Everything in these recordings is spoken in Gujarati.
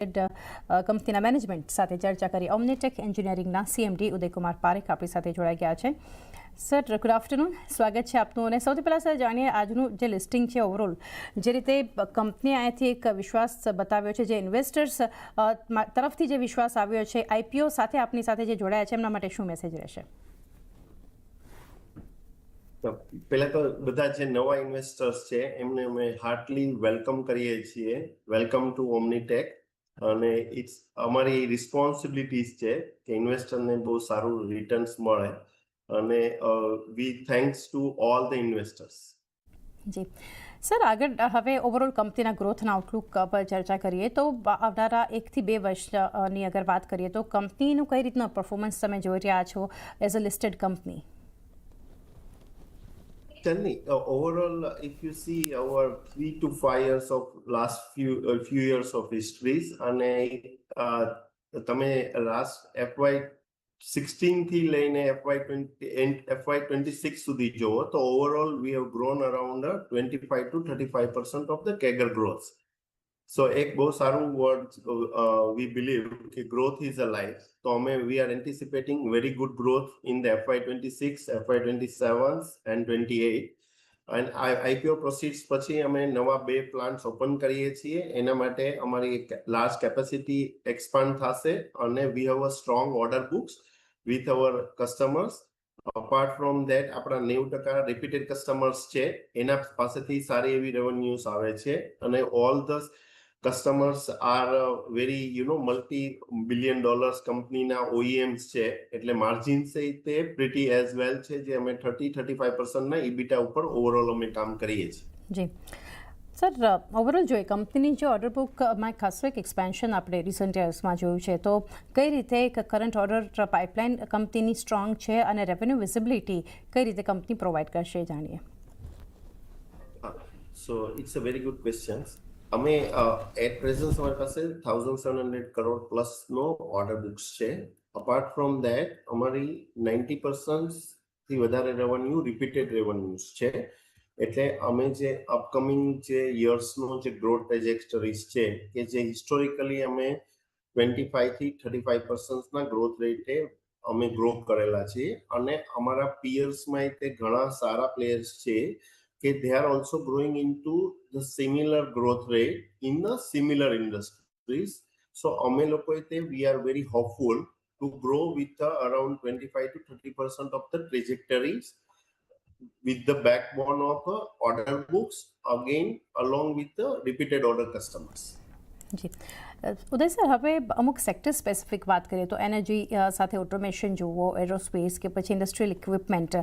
કંપનીના મેનેજમેન્ટ સાથે ચર્ચા કરી. ઓમનીટેક એન્જિનિયરિંગના CMD ઉદયકુમાર પારેખ આપણી સાથે જોડાઈ ગયા છે. સર, ગુડ આફ્ટરનૂન, સ્વાગત છે આપનું. અને સૌથી પહેલાં સર જાણીએ આજનું જે લિસ્ટિંગ છે ઓવરઓલ જે રીતે કંપનીએ અહીંથી એક વિશ્વાસ બતાવ્યો છે, જે ઇન્વેસ્ટર્સ તરફથી જે વિશ્વાસ આવ્યો છે, IPO સાથે આપની સાથે જે જોડાયા છે એમના માટે શું મેસેજ રહેશે? પહેલા તો બધા જે નવા ઇન્વેસ્ટર્સ છે એમને અમે હાર્ટલી વેલકમ કરીએ છીએ. Welcome to Omnitech. અને ઇટ્સ અમારી રિસ્પોન્સિબિલિટીઝ છે કે ઇન્વેસ્ટરને બહુ સારું રિટર્ન્સ મળે. અને we thanks to all the investors. જી સર, આગળ હવે ઓવરઓલ કંપનીના ગ્રોથના આઉટલુક પર ચર્ચા કરીએ તો આવનારા 1 થી 2 વર્ષની અગર વાત કરીએ તો કંપનીનું કઈ રીતનો પરફોર્મન્સ તમે જોઈ રહ્યા છો as a listed company? Certainly, overall, if you see our 3 to 5 years of last few years of histories, and તમે last FY16 થી લઈને FY26 સુધી જોવો તો overall we have grown around 25 to 35% of the CAGR growth. So એક બહુ સારું વર્ડ we believe કે growth is alive. તો અમે we are anticipating very good growth in the FY26, FY27 and 28. And IPO proceeds પછી અમે નવા 2 પ્લાન્ટ્સ ઓપન કરીએ છીએ. એના માટે અમારી લાર્જ કેપેસિટી એક્સપાન્ડ થશે અને we have a strong order books with our customers. Apart from that, આપણા 90% repeated customers છે, એના પાસેથી સારી એવી revenues આવે છે. અને all the customers are very multi-billion dollars company na OEMs છે, એટલે માર્જિન્સ તે pretty as well છે, જે અમે 30-35% ના EBITDA ઉપર ઓવરઓલ અમે કામ કરીએ છીએ. જી સર, ઓવરઓલ જોઈએ કંપનીની જે ઓર્ડર બુકમાં ખાસ એક એક્સપેન્શન આપણે રિસન્ટ યર્સમાં જોયું છે, તો કઈ રીતે એક કરંટ ઓર્ડર પાઇપલાઇન કંપનીની સ્ટ્રોંગ છે અને રેવન્યુ વિઝિબિલિટી કઈ રીતે કંપની પ્રોવાઈડ કરશે જાણીએ. So it's a very good question. અમે એટ પ્રેઝન્ટ અમારી પાસે 1700 કરોડ પ્લસ નો ઓર્ડર બુક્સ છે. અપાર્ટ ફ્રોમ ધેટ અમારી 90% થી વધારે રેવન્યુ રિપીટેડ રેવન્યુઝ છે. એટલે અમે જે અપકમિંગ જે યર્સનો જે ગ્રોથ ટ્રેજેક્ટરીઝ છે કે જે હિસ્ટોરિકલી અમે 25 થી 35% ના ગ્રોથ રેટે અમે ગ્રો કરેલા છીએ. અને અમારા પિયર્સમાં તે ઘણા સારા પ્લેયર્સ છે કે they are also growing into the similar growth rate in the similar industries. So અમે લોકોએ તે we are very hopeful to grow with around 25 to 30% of the trajectories with the backbone of order books, again along with the repeated order customers. જી ઉદય સર, હવે અમુક સેક્ટર સ્પેસિફિક વાત કરીએ તો એનર્જી સાથે ઓટોમેશન જુઓ, એરોસ્પેસ કે પછી ઇન્ડસ્ટ્રીયલ ઇક્વિપમેન્ટ,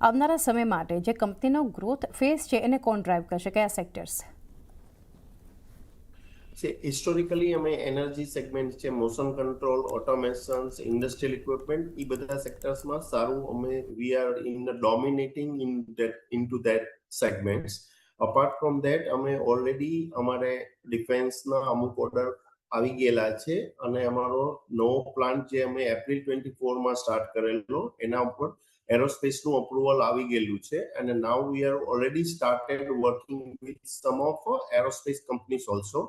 આવનારા સમય માટે જે કંપનીનો ગ્રોથ ફેઝ છે એને કોણ ડ્રાઈવ કરશે, કયા સેક્ટર્સ? હિસ્ટોરિકલી અમે એનર્જી સેગમેન્ટ છે, મોશન કંટ્રોલ, ઓટોમેશન્સ, ઇન્ડસ્ટ્રીયલ ઇક્વિપમેન્ટ, એ બધા સેક્ટર્સમાં સારું અમે we are in dominating into that segments. Apart from that અમે ઓલરેડી અમારે ડિફેન્સના અમુક ઓર્ડર આવી ગયેલા છે અને અમારો નવો પ્લાન્ટ જે અમે એપ્રિલ 24 સ્ટાર્ટ કરેલો એના ઉપર એરોસ્પેસનું અપ્રુવલ આવી ગયેલું છે. અને now we are already started working with some of aerospace companies also.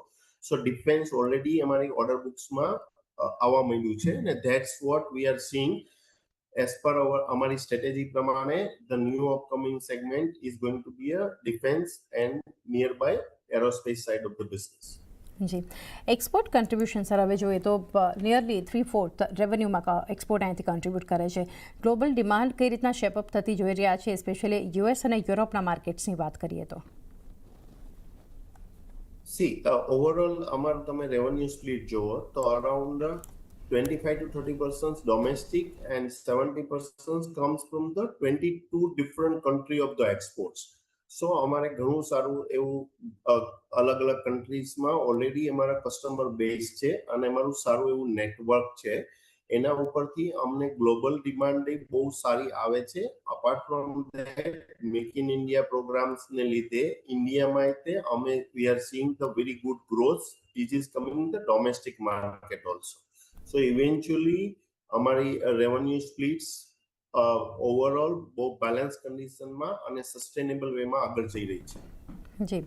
So defence already અમારી ઓર્ડર બુક્સમાં આવવા માંડ્યું છે અને that's what we are seeing. As per અમારી સ્ટ્રેટેજી પ્રમાણે the new upcoming segment is going to be a defense and nearby aerospace side of the business. જી એક્સપોર્ટ કન્ટ્રીબ્યુશન સર હવે જોઈએ તો નિયરલી 3/4 રેવન્યુમાં એક્સપોર્ટ અહીંથી કન્ટ્રીબ્યુટ કરે છે. ગ્લોબલ ડિમાન્ડ કઈ રીતના શેપઅપ થતી જોઈ રહ્યા છે, સ્પેશિયલી US અને યુરોપના માર્કેટ્સની વાત કરીએ તો? ઓવરઓલ અમારું તમે રેવન્યુ સ્પ્લિટ જુઓ તો around 25 to 30% domestic and 70% comes from the 22 different country of the exports. So અમારે ઘણું સારું એવું અલગ અલગ કન્ટ્રીઝમાં ઓલરેડી અમારા કસ્ટમર બેઝ છે અને અમારું સારું એવું નેટવર્ક છે. એના ઉપરથી અમને ગ્લોબલ ડિમાન્ડ બહુ સારી આવે છે. Apart from that make in India પ્રોગ્રામ્સને લીધે ઇન્ડિયામાં તે અમે we are seeing the very good growth which is coming in the domestic market also. So eventually અમારી રેવન્યુ સ્પ્લિટ્સ ઓવરઓલ બહુ બેલેન્સ કન્ડિશનમાં અને સસ્ટેનેબલ વેમાં આગળ જઈ રહી છે. જી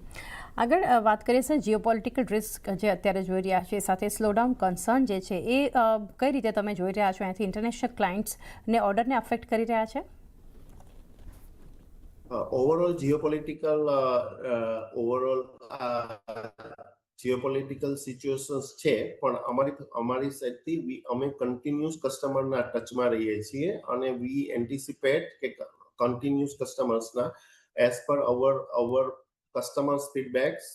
આગળ વાત કરીએ સર જીઓપોલિટિકલ રિસ્ક જે અત્યારે જોઈ રહ્યા છે સાથે સ્લોડાઉન કન્સર્ન જે છે એ કઈ રીતે તમે જોઈ રહ્યા છો અહીંથી ઇન્ટરનેશનલ ક્લાયન્ટ્સને ઓર્ડરને અફેક્ટ કરી રહ્યા છે? Overall geopolitical situations છે, પણ અમારી સાઈડથી અમે કન્ટિન્યુઅસ કસ્ટમરના ટચમાં રહીએ છીએ અને વી એન્ટિસિપેટ કે continuous કસ્ટમર્સના as per our customers feedbacks,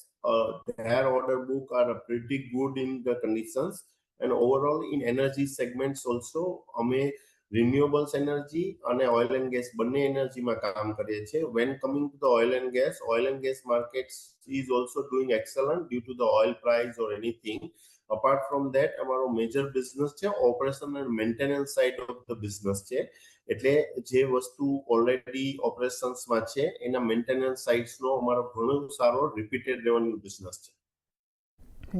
their order book are pretty good in the conditions, and overall in energy segments also અમે renewables energy અને oil and gas બંને એનર્જીમાં કામ કરીએ છીએ. When coming to the oil and gas markets is also doing excellent due to the oil price or anything. Apart from that, અમારો મેજર બિઝનેસ છે operation and maintenance side of the business છે. એટલે જે વસ્તુ ઓલરેડી ઓપરેશન્સમાં છે એના મેન્ટેનન્સ સાઇડ્સનો અમારો ઘણો સારો રિપીટેડ રેવન્યુ બિઝનેસ છે.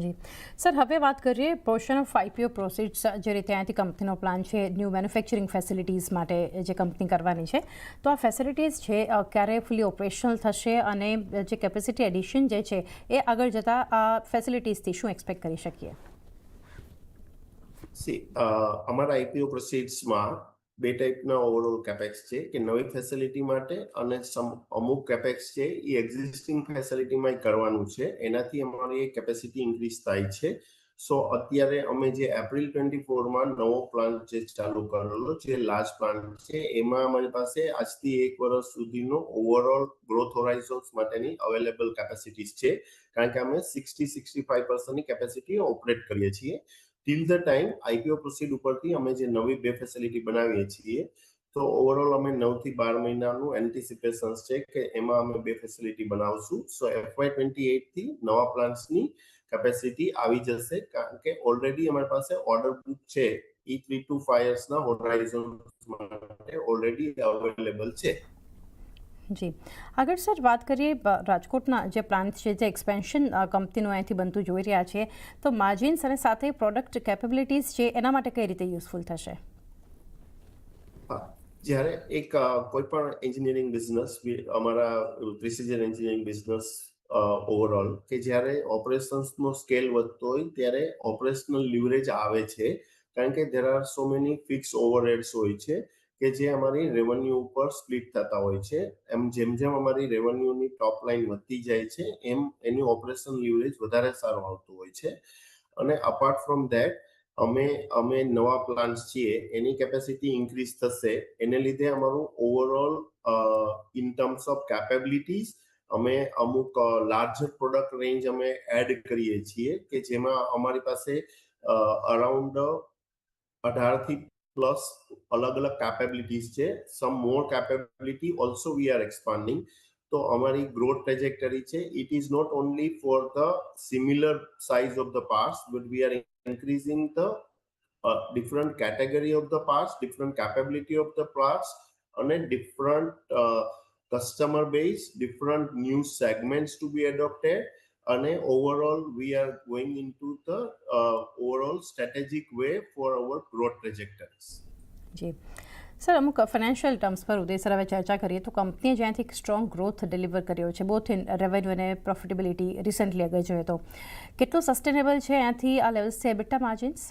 જી સર, હવે વાત કરીએ પોર્શન ઓફ IPO પ્રોસીડ્સ જે રીતે અહીંથી કંપનીનો પ્લાન છે ન્યૂ મેન્યુફેક્ચરિંગ ફેસિલિટીઝ માટે જે કંપની કરવાની છે, તો આ ફેસિલિટીઝ છે ક્યારે ફૂલી ઓપરેશનલ થશે અને જે કેપેસિટી એડિશન જે છે એ આગળ જતાં આ ફેસિલિટીઝથી શું એક્સપેક્ટ કરી શકીએ? અમારા IPO પ્રોસીડ્સમાં બે ટાઈપના ઓવરઓલ કેપેક્સ છે કે નવી ફેસિલિટી માટે અને અમુક કેપેક્સ છે એ એક્ઝિસ્ટિંગ ફેસિલિટીમાં કરવાનું છે, એનાથી અમારી કેપેસિટી ઇન્ક્રીઝ થાય છે. સો અત્યારે અમે જે એપ્રિલ 24માં નવો પ્લાન્ટ જે ચાલુ કરેલો જે લાર્જ પ્લાન્ટ છે એમાં અમારી પાસે આજથી 1 વર્ષ સુધીનો ઓવરઓલ ગ્રોથ હોરાઇઝન્સ માટેની અવેલેબલ કેપેસિટીઝ છે, કારણ કે અમે 60-65% કેપેસિટી ઓપરેટ કરીએ છીએ. Till the time IPO proceed ઉપરથી અમે જે નવી બે ફેસિલિટી બનાવીએ છીએ, તો ઓવરઓલ અમે 9 થી 12 મહિનાનું એન્ટિસિપેશન છે કે એમાં અમે બે ફેસિલિટી બનાવશું. સો FY28 થી નવા પ્લાન્ટ્સની કેપેસિટી આવી જશે, કારણ કે ઓલરેડી અમારી પાસે ઓર્ડર બુક છે એ 3 to 5 યર્સના હોરાઇઝન માટે ઓલરેડી અવેલેબલ છે. જી આગળ સર વાત કરીએ રાજકોટના જે પ્લાન્ટ છે જે એક્સપેન્શન કંપનીનું અહીંથી બનતું જોઈ રહ્યા છે, તો માર્જિન્સ અને સાથે પ્રોડક્ટ કેપેબિલિટીઝ છે એના માટે કઈ રીતે યુઝફુલ થશે? જ્યારે એક કોઈ પણ એન્જિનિયરિંગ બિઝનેસ, અમારા પ્રિસિઝન એન્જિનિયરિંગ બિઝનેસ ઓવરઓલ કે જ્યારે ઓપરેશન્સનો સ્કેલ વધતો હોય ત્યારે ઓપરેશનલ લિવરેજ આવે છે, કારણ કે there are so many fix overheads હોય છે કે જે અમારી રેવન્યુ ઉપર સ્પ્લિટ થતા હોય છે. એમ જેમ જેમ અમારી રેવન્યુની ટોપ લાઇન વધતી જાય છે એમ એની ઓપરેશન લિવરેજ વધારે સારું આવતું હોય છે. અને અપાર્ટ ફ્રોમ ધેટ અમે નવા પ્લાન્ટ્સ છીએ એની કેપેસિટી ઇન્ક્રીઝ થશે, એને લીધે અમારું overall in terms of capabilities અમે અમુક લાર્જર પ્રોડક્ટ રેન્જ અમે એડ કરીએ છીએ કે જેમાં અમારી પાસે અરાઉન્ડ 18 થી પ્લસ અલગ અલગ કેપેબિલિટીઝ છે. Some more capability also we are expanding. તો અમારી ગ્રોથ ટ્રેજેક્ટરી છે it is not only for the similar size of the parts, but we are increasing the different category of the parts, different capability of the parts, and a different customer base, different new segments to be adopted, and overall we are going into the overall strategic way for our growth trajectories. જી સર, અમુક ફાઇનાન્શિયલ ટર્મ્સ પર ઉદય સર હવે ચર્ચા કરીએ તો કંપનીએ જ્યાંથી એક સ્ટ્રોંગ ગ્રોથ ડિલિવર કર્યો છે બોથ ઇન રેવન્યુ અને પ્રોફિટેબિલિટી રિસન્ટલી આગળ જોઈએ તો કેટલું સસ્ટેનેબલ છે અહીંયાથી આ લેવલ્સ છે એબિટા માર્જિન્સ?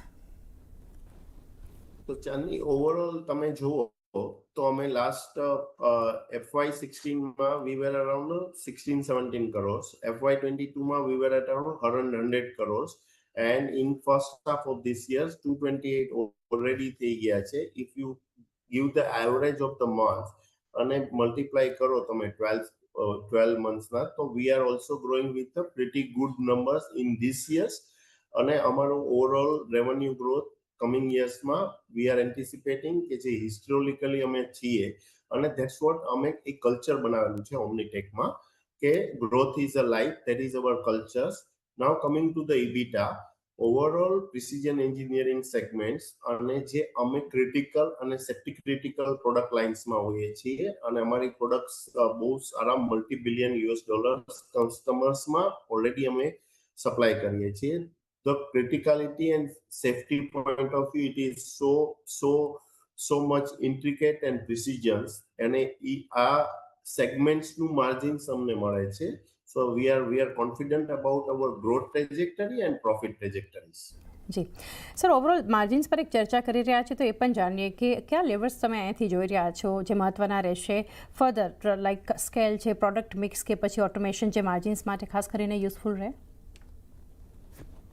તો ચાંદની ઓવરઓલ તમે જુઓ તો અમે લાસ્ટ FY16માં we were around 16-17 crores, FY22માં we were at around 100 crores, and in first half of this year 228 already થઈ ગયા છે. If you give the average of the month and multiply karo તમે 12 months na, so we are also growing with a pretty good numbers in this years. અને અમારો overall revenue growth coming years માં we are anticipating કે જે historically અમે છીએ, અને that's what અમે એક કલ્ચર બનાવેલું છે ઓમનીટેકમાં કે growth is a life, that is our cultures. Now coming to the EBITDA, overall precision engineering segments અને જે અમે ક્રિટિકલ અને સેફ્ટી ક્રિટિકલ પ્રોડક્ટ લાઇન્સમાં હોઈએ છીએ, અને અમારી પ્રોડક્ટ્સ બહુ સારા મલ્ટી બિલિયન US$ કસ્ટમર્સમાં ઓલરેડી અમે સપ્લાય કરીએ છીએ. The criticality and safety point of view, it is so much intricate and precision, અને આ સેગમેન્ટ્સનું માર્જિન્સ અમને મળે છે. So we are confident about our growth trajectory and profit trajectories. જી સર, ઓવરઓલ માર્જિન્સ પર એક ચર્ચા કરી રહ્યા છે તો એ પણ જાણીએ કે કયા લેવલ્સ તમે અહીંયાથી જોઈ રહ્યા છો જે મહત્ત્વના રહેશે ફર્ધર, લાઈક સ્કેલ છે, પ્રોડક્ટ મિક્સ કે પછી ઓટોમેશન જે માર્જિન્સ માટે ખાસ કરીને યુઝફુલ રહે?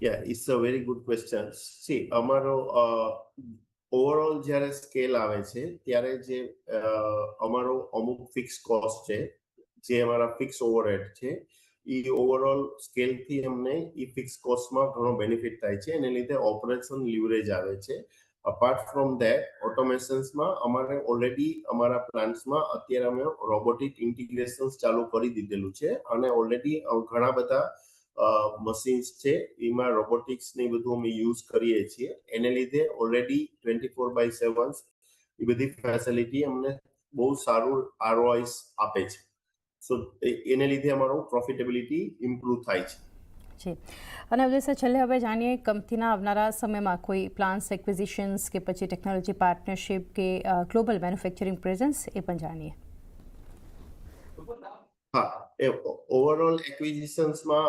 Yeah, it's a very good question. See, અમારો ઓવરઓલ જ્યારે સ્કેલ આવે છે ત્યારે જે અમારો અમુક ફિક્સ કોસ્ટ છે, જે અમારા ફિક્સ ઓવરહેડ છે, એ ઓવરઓલ સ્કેલથી અમને એ ફિક્સ કોસ્ટમાં ઘણો બેનિફિટ થાય છે, એને લીધે ઓપરેશન લિવરેજ આવે છે. અપાર્ટ ફ્રોમ ધેટ, ઓટોમેશન્સમાં અમારે ઓલરેડી અમારા પ્લાન્ટ્સમાં અત્યારે અમે રોબોટિક ઇન્ટિગ્રેશન્સ ચાલુ કરી દીધેલું છે અને ઓલરેડી ઘણા બધા મશીન્સ છે એમાં રોબોટિક્સની બધું અમે યુઝ કરીએ છીએ. એને લીધે ઓલરેડી 24/7 એ બધી ફેસિલિટી અમને બહુ સારું ROIs આપે છે. સો એને લીધે અમારું પ્રોફિટેબિલિટી ઇમ્પ્રૂવ થાય છે. જી, અને અવજય સર, છેલ્લે હવે જાણીએ કંપનીના આવનારા સમયમાં કોઈ પ્લાન્સ, એક્વિઝિશન્સ કે પછી ટેકનોલોજી પાર્ટનરશિપ કે ગ્લોબલ મેન્યુફેક્ચરિંગ પ્રેઝન્સ એ પણ જાણીએ. હા, એ ઓવરઓલ એક્વિઝિશન્સમાં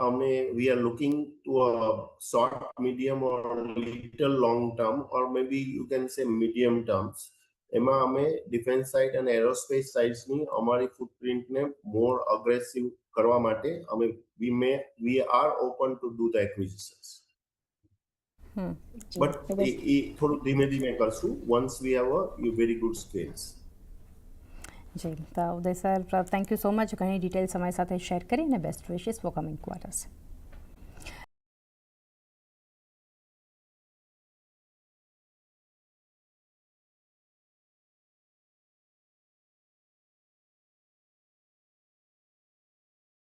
અમે we are looking to a short, medium or little long term or maybe you can say medium terms. એમાં અમે ડિફેન્સ સાઇડ અને એરોસ્પેસ સાઇડ્સની અમારી ફૂટપ્રિન્ટને મોર અગ્રેસિવ કરવા માટે અમે we are open to do the acquisitions. But એ થોડું ધીમે ધીમે કરશું once we have a very good scales. જી, તો Uday sir, thank you so much ઘણી ડિટેલ્સ અમારી સાથે શેર કરી અને best wishes for coming quarters.